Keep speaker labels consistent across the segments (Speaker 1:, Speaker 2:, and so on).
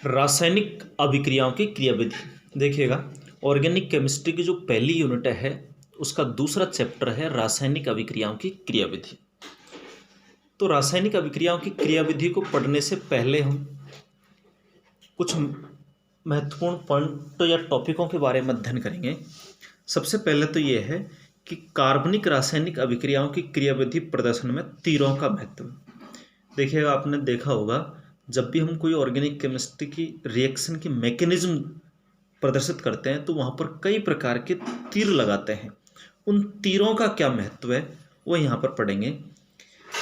Speaker 1: रासायनिक अभिक्रियाओं की क्रियाविधि देखिएगा। ऑर्गेनिक केमिस्ट्री की जो पहली यूनिट है उसका दूसरा चैप्टर है रासायनिक अभिक्रियाओं की क्रियाविधि। तो रासायनिक अभिक्रियाओं की क्रियाविधि को पढ़ने से पहले हम कुछ महत्वपूर्ण पॉइंट या टॉपिकों के बारे में अध्ययन करेंगे। सबसे पहले तो ये है कि कार्बनिक रासायनिक अभिक्रियाओं की क्रियाविधि प्रदर्शन में तीरों का महत्व। देखिएगा, आपने देखा होगा जब भी हम कोई ऑर्गेनिक केमिस्ट्री की रिएक्शन की मैकेनिज्म प्रदर्शित करते हैं तो वहाँ पर कई प्रकार के तीर लगाते हैं। उन तीरों का क्या महत्व है वो यहाँ पर पढ़ेंगे।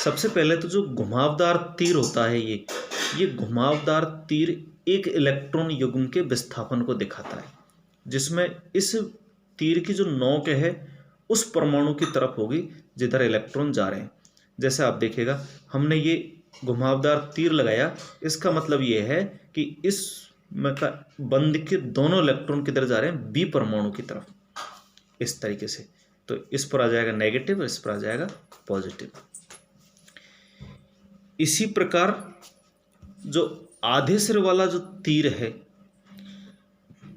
Speaker 1: सबसे पहले तो जो घुमावदार तीर होता है ये घुमावदार तीर एक इलेक्ट्रॉन युग्म के विस्थापन को दिखाता है, जिसमें इस तीर की जो नोक है उस परमाणु की तरफ होगी जिधर इलेक्ट्रॉन जा रहे हैं। जैसे आप देखिएगा, हमने ये घुमावदार तीर लगाया, इसका मतलब ये है कि इस बंध के दोनों इलेक्ट्रॉन किधर जा रहे हैं, बी परमाणु की तरफ, इस तरीके से। तो इस पर आ जाएगा नेगेटिव, इस पर आ जाएगा पॉजिटिव। इसी प्रकार जो आधे सिर वाला जो तीर है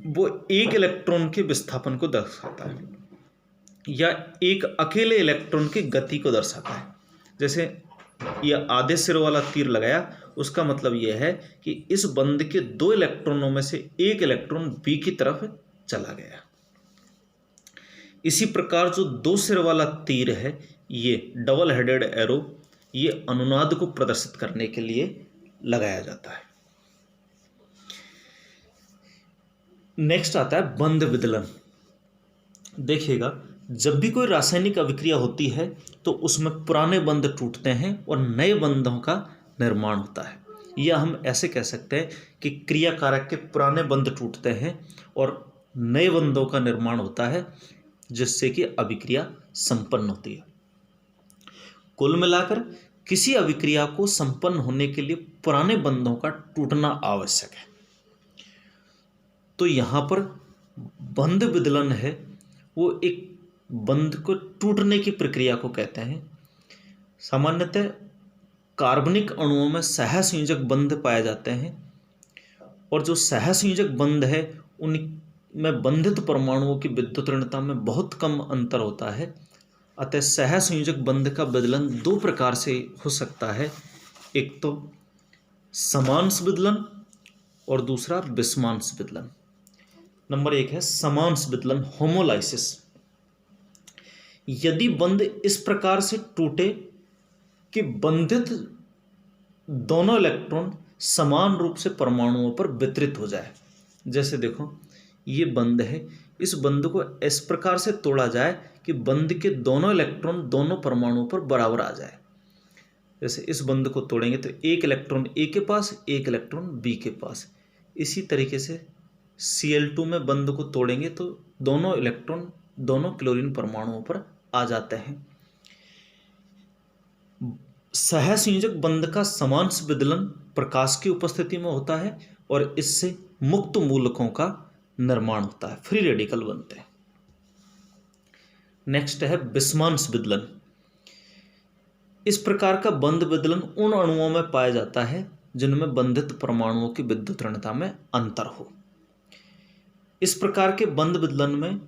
Speaker 1: वो एक इलेक्ट्रॉन के विस्थापन को दर्शाता है या एक अकेले इलेक्ट्रॉन की गति को दर्शाता है। जैसे यह आधे सिर वाला तीर लगाया, उसका मतलब यह है कि इस बंध के दो इलेक्ट्रॉनों में से एक इलेक्ट्रॉन बी की तरफ चला गया। इसी प्रकार जो दो सिर वाला तीर है, ये डबल हेडेड एरो, ये अनुनाद को प्रदर्शित करने के लिए लगाया जाता है। नेक्स्ट आता है बंध विदलन। देखिएगा, जब भी कोई रासायनिक अभिक्रिया होती है तो उसमें पुराने बंध टूटते हैं और नए बंधों का निर्माण होता है। या हम ऐसे कह सकते हैं कि क्रिया कारक के पुराने बंध टूटते हैं और नए बंधों का निर्माण होता है, जिससे कि अभिक्रिया संपन्न होती है। कुल मिलाकर किसी अभिक्रिया को संपन्न होने के लिए पुराने बंधों का टूटना आवश्यक है। तो यहाँ पर बंध विदलन है, वो एक बंध को टूटने की प्रक्रिया को कहते हैं। सामान्यतः कार्बनिक अणुओं में सहसंयोजक बंध पाए जाते हैं और जो सहसंयोजक बंध है उनमें बंधित परमाणुओं की विद्युत ऋणता में बहुत कम अंतर होता है। अतः सहसंयोजक बंध का विदलन दो प्रकार से हो सकता है, एक तो समांश विदलन और दूसरा विषमांश विदलन। नंबर एक है समांश विदलन, होमोलाइसिस। यदि बंध इस प्रकार से टूटे कि बंधित दोनों इलेक्ट्रॉन समान रूप से परमाणुओं पर वितरित हो जाए। जैसे देखो, ये बंध है, इस बंध को इस प्रकार से तोड़ा जाए कि बंध के दोनों इलेक्ट्रॉन दोनों परमाणुओं पर बराबर आ जाए। जैसे इस बंध को तोड़ेंगे तो एक इलेक्ट्रॉन ए के पास, एक इलेक्ट्रॉन बी के पास। इसी तरीके से Cl2 में बंध को तोड़ेंगे तो दोनों इलेक्ट्रॉन दोनों क्लोरीन परमाणुओं पर आ जाते हैं। सहसंयोजक बंध का समांश विदलन प्रकाश की उपस्थिति में होता है और इससे मुक्त मूलकों का निर्माण होता है, फ्री रेडिकल बनते हैं। नेक्स्ट है विषमांश विदलन। इस प्रकार का बंध विदलन उन अणुओं में पाया जाता है जिनमें बंधित परमाणुओं की विद्युत ऋणता में अंतर हो। इस प्रकार के बंध विदलन में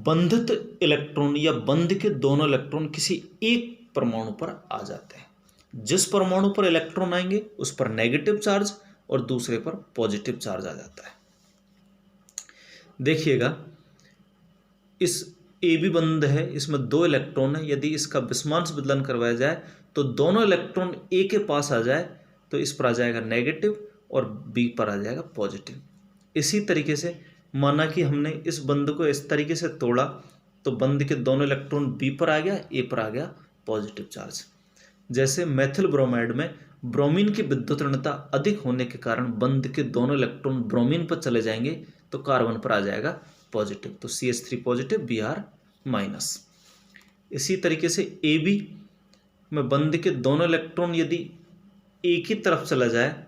Speaker 1: बंधित इलेक्ट्रॉन या बंध के दोनों इलेक्ट्रॉन किसी एक परमाणु पर आ जाते हैं। जिस परमाणु पर इलेक्ट्रॉन आएंगे उस पर नेगेटिव चार्ज और दूसरे पर पॉजिटिव चार्ज आ जाता है। देखिएगा, इस ए बी बंध है, इसमें दो इलेक्ट्रॉन है। यदि इसका विषमांश विदलन करवाया जाए तो दोनों इलेक्ट्रॉन ए के पास आ जाए तो इस पर आ जाएगा नेगेटिव और बी पर आ जाएगा पॉजिटिव। इसी तरीके से माना कि हमने इस बंध को इस तरीके से तोड़ा तो बंध के दोनों इलेक्ट्रॉन बी पर आ गया, ए पर आ गया पॉजिटिव चार्ज। जैसे मेथिल ब्रोमाइड में ब्रोमीन की विद्युत ऋणता अधिक होने के कारण बंध के दोनों इलेक्ट्रॉन ब्रोमीन पर चले जाएंगे तो कार्बन पर आ जाएगा पॉजिटिव, तो CH3 पॉजिटिव, Br माइनस। इसी तरीके से AB में बंध के दोनों इलेक्ट्रॉन यदि एक ही तरफ चला जाए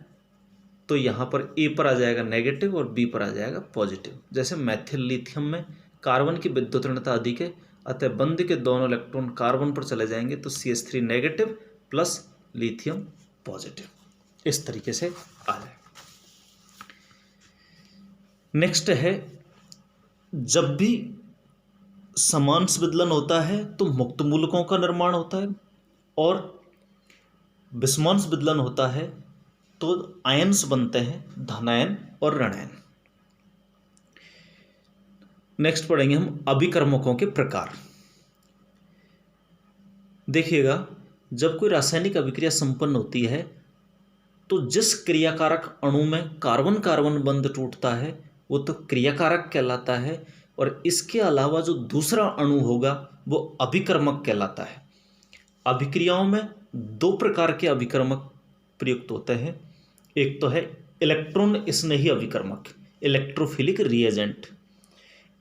Speaker 1: तो यहाँ पर A पर आ जाएगा नेगेटिव और B पर आ जाएगा पॉजिटिव। जैसे मैथिल लिथियम में कार्बन की विद्युत ऋणता अधिक है, अतः बंध के दोनों इलेक्ट्रॉन कार्बन पर चले जाएंगे तो CH3 negative plus lithium positive, इस तरीके से आ जाएगा। नेक्स्ट है, जब भी समांश विदलन होता है तो मुक्त मूलकों का निर्माण होता है, और विषमांश विदलन होता है तो आयन्स बनते हैं, धनायन और ऋणायन। नेक्स्ट पढ़ेंगे हम अभिकर्मकों के प्रकार। देखिएगा, जब कोई रासायनिक अभिक्रिया संपन्न होती है तो जिस क्रियाकारक अणु में कार्बन कार्बन बंध टूटता है वो तो क्रियाकारक कहलाता है, और इसके अलावा जो दूसरा अणु होगा वो अभिकर्मक कहलाता है। अभिक्रियाओं में दो प्रकार के अभिकर्मक प्रयुक्त होते हैं। एक तो है इलेक्ट्रॉन स्नेही अभिकर्मक, इलेक्ट्रोफिलिक रिएजेंट।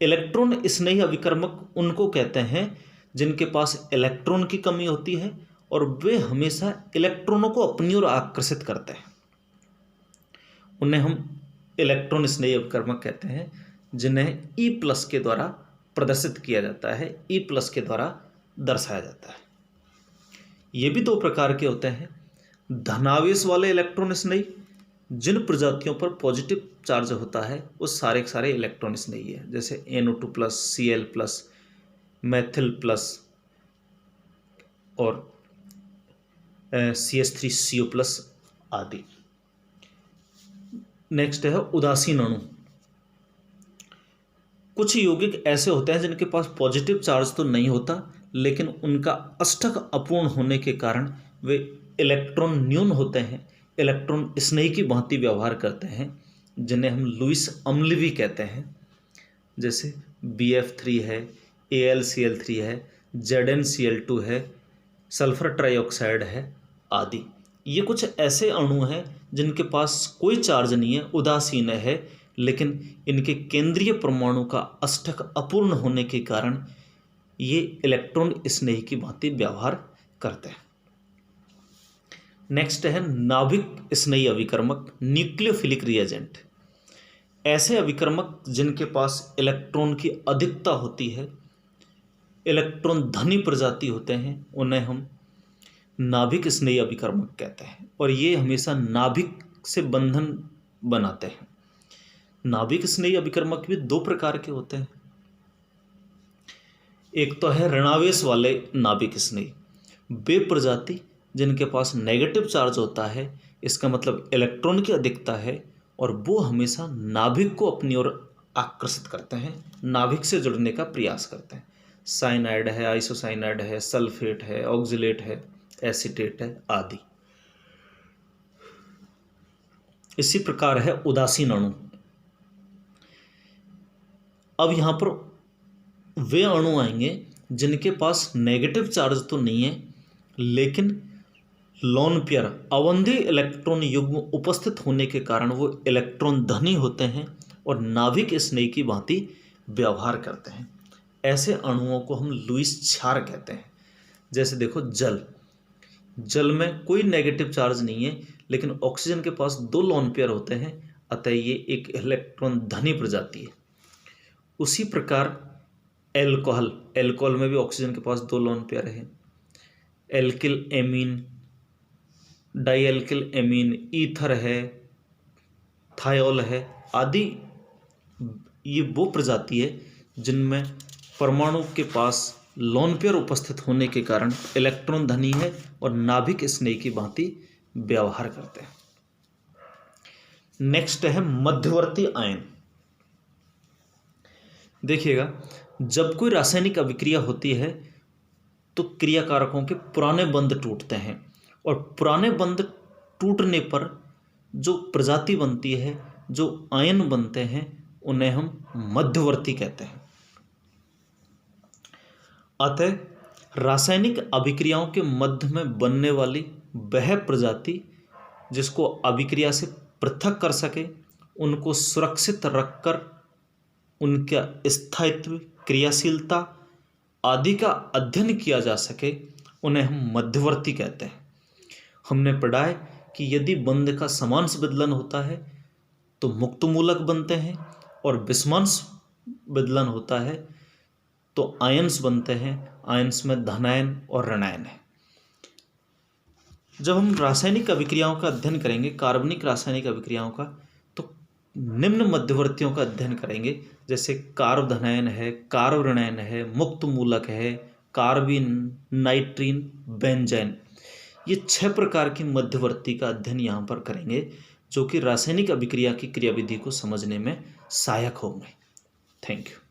Speaker 1: इलेक्ट्रॉन स्नेही अभिकर्मक उनको कहते हैं जिनके पास इलेक्ट्रॉन की कमी होती है और वे हमेशा इलेक्ट्रॉनों को अपनी ओर आकर्षित करते हैं। उन्हें हम इलेक्ट्रॉन स्नेही अभिकर्मक कहते हैं, जिन्हें E+ के द्वारा प्रदर्शित किया जाता है, E+ के द्वारा दर्शाया जाता है। ये भी दो प्रकार के होते हैं। धनावेश वाले इलेक्ट्रॉन स्नेही, जिन प्रजातियों पर पॉजिटिव चार्ज होता है वो सारे के सारे इलेक्ट्रॉन स्नेही है, जैसे NO2+, Cl+, मेथिल+ और CH3CO+ आदि। नेक्स्ट है उदासीन अणु। कुछ यौगिक ऐसे होते हैं जिनके पास पॉजिटिव चार्ज तो नहीं होता, लेकिन उनका अष्टक अपूर्ण होने के कारण वे इलेक्ट्रॉन न्यून होते हैं, इलेक्ट्रॉन स्नेही की भांति व्यवहार करते हैं, जिन्हें हम लुईस अम्ल भी कहते हैं। जैसे BF3 है, AlCl3 है, ZnCl2 है, सल्फर ट्राइऑक्साइड है आदि। ये कुछ ऐसे अणु हैं जिनके पास कोई चार्ज नहीं है, उदासीन है, लेकिन इनके केंद्रीय परमाणु का अष्टक अपूर्ण होने के कारण ये इलेक्ट्रॉन स्नेही की भांति व्यवहार करते हैं। नेक्स्ट है नाभिक स्नेही अभिकर्मक, न्यूक्लियोफिलिक रिएजेंट। ऐसे अभिकर्मक जिनके पास इलेक्ट्रॉन की अधिकता होती है, इलेक्ट्रॉन धनी प्रजाति होते हैं, उन्हें हम नाभिक स्नेही अभिकर्मक कहते हैं, और ये हमेशा नाभिक से बंधन बनाते हैं। नाभिक स्नेही अभिकर्मक भी दो प्रकार के होते हैं। एक तो है ऋणावेश वाले नाभिक स्नेही, वे प्रजाति जिनके पास नेगेटिव चार्ज होता है, इसका मतलब इलेक्ट्रॉन की अधिकता है, और वो हमेशा नाभिक को अपनी ओर आकर्षित करते हैं, नाभिक से जुड़ने का प्रयास करते हैं। साइनाइड है, आइसोसाइनाइड है, सल्फेट है, ऑक्जिलेट है, एसीटेट है आदि। इसी प्रकार है उदासीन अणु। अब यहां पर वे अणु आएंगे जिनके पास नेगेटिव चार्ज तो नहीं है, लेकिन लोन पेयर अवंधी इलेक्ट्रॉन युग्म उपस्थित होने के कारण वो इलेक्ट्रॉन धनी होते हैं और नाभिक स्नेही की भांति व्यवहार करते हैं। ऐसे अणुओं को हम लुईस क्षार कहते हैं। जैसे देखो जल में कोई नेगेटिव चार्ज नहीं है, लेकिन ऑक्सीजन के पास 2 लोन पेयर होते हैं, अतः ये एक इलेक्ट्रॉन धनी प्रजाति है। उसी प्रकार एल्कोहल में भी ऑक्सीजन के पास 2 लोन पेयर है। एल्किल एमीन, डाईएल्किल एमीन, ईथर है, थायोल है आदि। ये वो प्रजाति है जिनमें परमाणु के पास लोन पेयर उपस्थित होने के कारण इलेक्ट्रॉन धनी है और नाभिक स्नेही की भांति व्यवहार करते हैं। नेक्स्ट है मध्यवर्ती आयन। देखिएगा, जब कोई रासायनिक अभिक्रिया होती है तो क्रियाकारकों के पुराने बंध टूटते हैं, और पुराने बंध टूटने पर जो प्रजाति बनती है, जो आयन बनते हैं, उन्हें हम मध्यवर्ती कहते हैं। अतः रासायनिक अभिक्रियाओं के मध्य में बनने वाली वह प्रजाति जिसको अभिक्रिया से पृथक कर सके, उनको सुरक्षित रखकर उनका स्थायित्व, क्रियाशीलता आदि का अध्ययन किया जा सके, उन्हें हम मध्यवर्ती कहते हैं। हमने पढ़ा है कि यदि बंध का समांश विदलन होता है तो मुक्त मूलक बनते हैं, और विषमांश विदलन होता है तो आयन्स बनते हैं। आयन्स में धनायन और ऋणायन है। जब हम रासायनिक अभिक्रियाओं का अध्ययन करेंगे, कार्बनिक रासायनिक अभिक्रियाओं का, तो निम्न मध्यवर्तियों का अध्ययन करेंगे, जैसे कार्बधनयन है, कार्बऋणयन है, मुक्त मूलक है, कार्बिन, नाइट्रीन, बेंजैन। ये 6 प्रकार के मध्यवर्ती का अध्ययन यहाँ पर करेंगे, जो कि रासायनिक अभिक्रिया की क्रियाविधि को समझने में सहायक होंगे। Thank you.